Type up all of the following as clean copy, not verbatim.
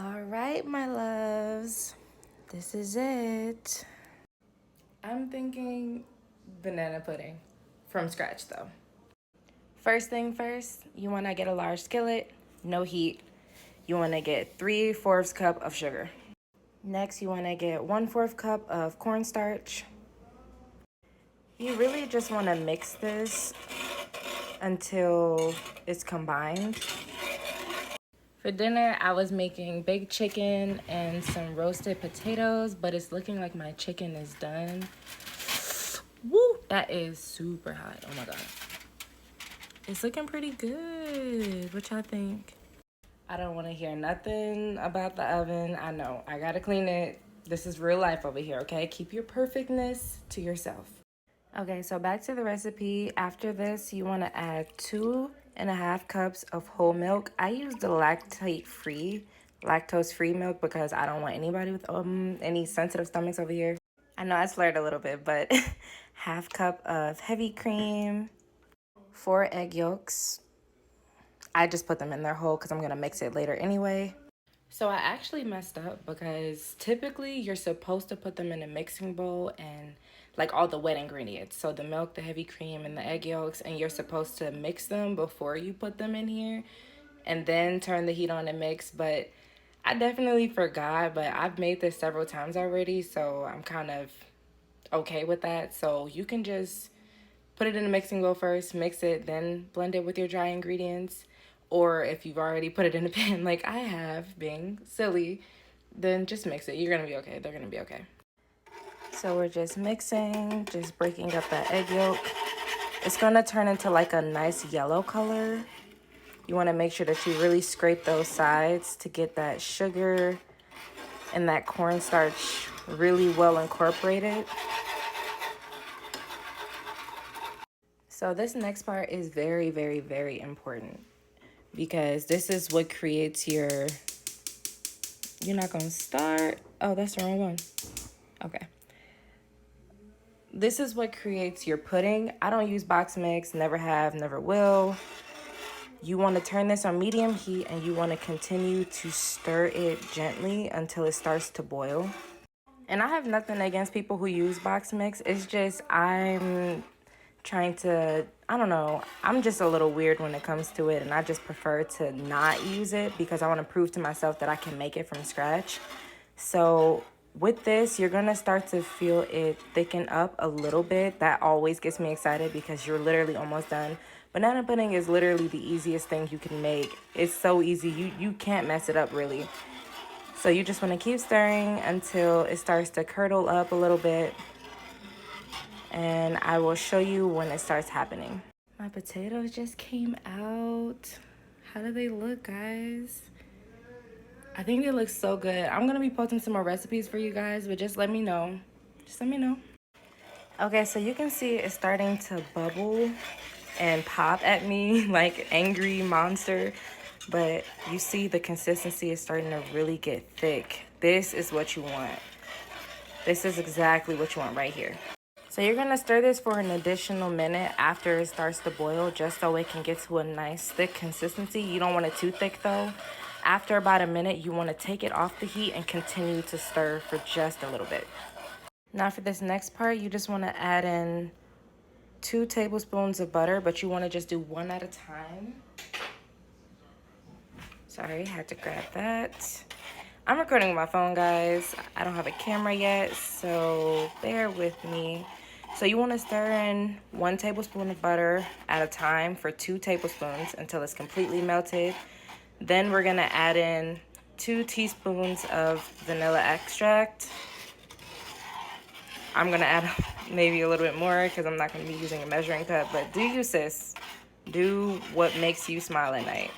All right, my loves, this is it. I'm thinking banana pudding from scratch though. First thing first, you want to get a large skillet, no heat. You want to get 3/4 cup of sugar. Next, you want to get 1/4 cup of cornstarch. You really just want to mix this until it's combined. For dinner, I was making baked chicken and some roasted potatoes, but it's looking like my chicken is done. Woo! That is super hot. Oh my god. It's looking pretty good. What y'all think? I don't want to hear nothing about the oven. I know. I gotta clean it. This is real life over here, okay? Keep your perfectness to yourself. Okay, so back to the recipe. After this, you want to add 2.5 cups of whole milk. I use the lactose-free milk because I don't want anybody with any sensitive stomachs over here. I know I slurred a little bit, but half cup of heavy cream, 4 egg yolks. I just put them in there whole because I'm going to mix it later anyway. So I actually messed up because typically you're supposed to put them in a mixing bowl and like all the wet ingredients. So the milk, the heavy cream, and the egg yolks, and you're supposed to mix them before you put them in here and then turn the heat on and mix. But I definitely forgot, but I've made this several times already, so I'm kind of okay with that. So you can just put it in a mixing bowl first, mix it, then blend it with your dry ingredients. Or if you've already put it in a pan like I have, being silly, then just mix it. You're going to be okay. They're going to be okay. So we're just mixing, just breaking up that egg yolk. It's going to turn into like a nice yellow color. You want to make sure that you really scrape those sides to get that sugar and that cornstarch really well incorporated. So this next part is very, very, very important because this is what creates your... You're not going to start? Oh, that's the wrong one. Okay. This is what creates your pudding. I don't use box mix, never have, never will. You want to turn this on medium heat and you want to continue to stir it gently until it starts to boil. And I have nothing against people who use box mix. It's just I'm trying to, I don't know, I'm just a little weird when it comes to it, and I just prefer to not use it because I want to prove to myself that I can make it from scratch. So with this, you're gonna start to feel it thicken up a little bit. That always gets me excited because you're literally almost done. Banana pudding is literally the easiest thing you can make. It's so easy, you can't mess it up really. So you just want to keep stirring until it starts to curdle up a little bit. And I will show you when it starts happening. My potatoes just came out. How do they look, guys? I think they look so good. I'm going to be posting some more recipes for you guys, but just let me know. Just let me know. Okay, so you can see it's starting to bubble and pop at me like angry monster. But you see the consistency is starting to really get thick. This is what you want. This is exactly what you want right here. So you're going to stir this for an additional minute after it starts to boil, just so it can get to a nice thick consistency. You don't want it too thick though. After about a minute, you want to take it off the heat and continue to stir for just a little bit. Now for this next part, you just want to add in 2 tablespoons of butter, but you want to just do one at a time. Sorry, had to grab that. I'm recording with my phone, guys. I don't have a camera yet, so bear with me. So you want to stir in 1 tablespoon of butter at a time for 2 tablespoons until it's completely melted. Then we're going to add in 2 teaspoons of vanilla extract. I'm going to add maybe a little bit more because I'm not going to be using a measuring cup, but do you, sis. Do what makes you smile at night.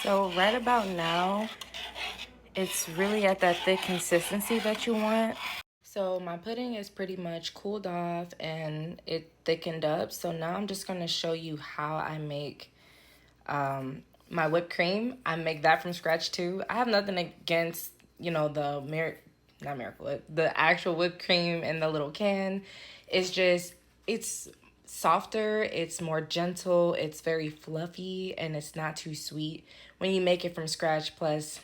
So right about now, it's really at that thick consistency that you want. So my pudding is pretty much cooled off and it thickened up. So now I'm just going to show you how I make my whipped cream. I make that from scratch too. I have nothing against, you know, the actual whipped cream in the little can. It's just, it's softer, it's more gentle, it's very fluffy, and it's not too sweet when you make it from scratch. Plus,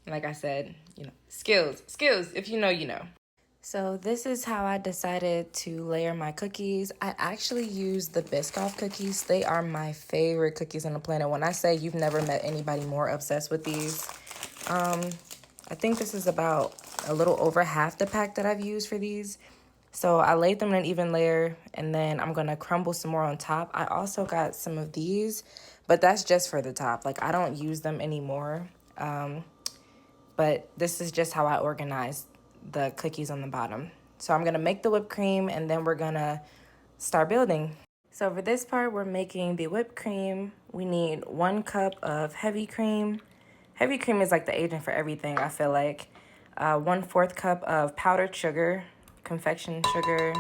like I said, skills, if you know, you know. So this is how I decided to layer my cookies. I actually use the Biscoff cookies. They are my favorite cookies on the planet. When I say you've never met anybody more obsessed with these, I think this is about a little over half the pack that I've used for these. So I laid them in an even layer, and then I'm going to crumble some more on top. I also got some of these, but that's just for the top. Like, I don't use them anymore. But this is just how I organize the cookies on the bottom. So I'm going to make the whipped cream, and then we're going to start building. So for this part, we're making the whipped cream. We need 1 cup of heavy cream. Heavy cream is like the agent for everything, I feel like. 1/4 cup of powdered sugar, confection sugar,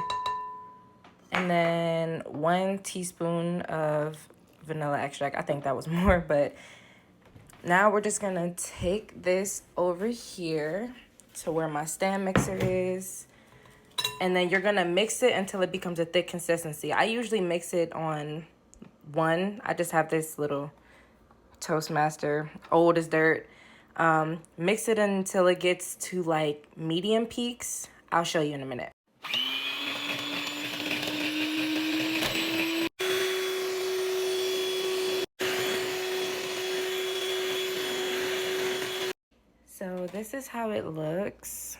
and then 1 teaspoon of vanilla extract. I think that was more, but now we're just gonna take this over here to where my stand mixer is, and then you're gonna mix it until it becomes a thick consistency. I usually mix it on 1. I just have this little Toastmaster, old as dirt. Mix it until it gets to like medium peaks. I'll show you in a minute. So this is how it looks.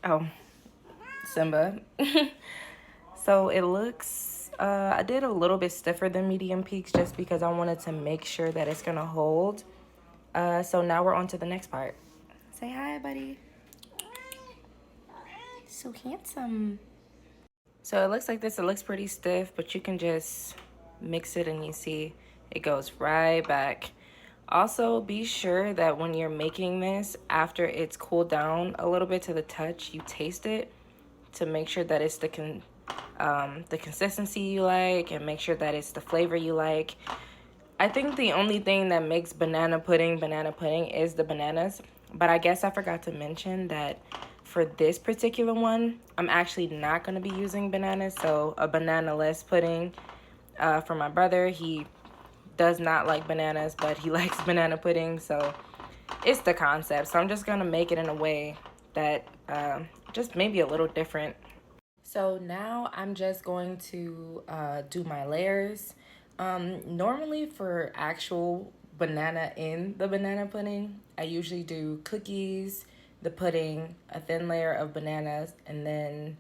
Oh, Simba. So it looks, I did a little bit stiffer than medium peaks just because I wanted to make sure that it's gonna hold. So now we're on to the next part. Say hi, buddy. So handsome. So it looks like this. It looks pretty stiff, but you can just mix it and you see it goes right back. Also, be sure that when you're making this, after it's cooled down a little bit to the touch, you taste it to make sure that it's the consistency you like, and make sure that it's the flavor you like. I think the only thing that makes banana pudding is the bananas. But I guess I forgot to mention that for this particular one, I'm actually not going to be using bananas. So a banana-less pudding for my brother. He does not like bananas, but he likes banana pudding. So it's the concept. So I'm just going to make it in a way that just maybe a little different. So now I'm just going to do my layers. Normally for actual banana in the banana pudding, I usually do cookies, the pudding, a thin layer of bananas, and then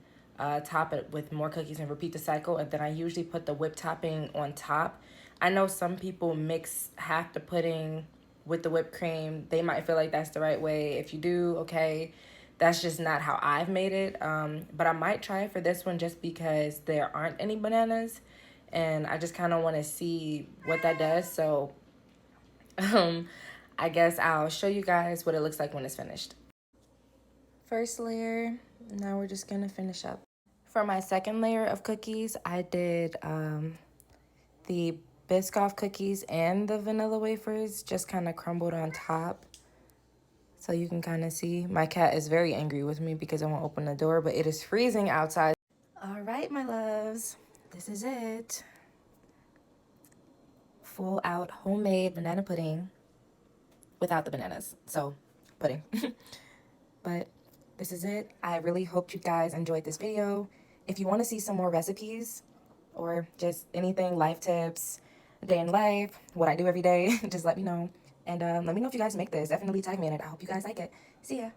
top it with more cookies and repeat the cycle. And then I usually put the whipped topping on top. I know some people mix half the pudding with the whipped cream. They might feel like that's the right way. If you do, okay. That's just not how I've made it. But I might try it for this one just because there aren't any bananas. And I just kind of want to see what that does. So I guess I'll show you guys what it looks like when it's finished. First layer, now we're just going to finish up. For my second layer of cookies, I did the Biscoff cookies and the vanilla wafers just kind of crumbled on top. So you can kind of see my cat is very angry with me because I won't open the door, but it is freezing outside. All right, my loves, this is it. Full out homemade banana pudding without the bananas. So pudding. But this is it. I really hope you guys enjoyed this video. If you want to see some more recipes or just anything, life tips, day in life, what I do every day, just let me know. And let me know if you guys make this. Definitely tag me in it. I hope you guys like it. See ya.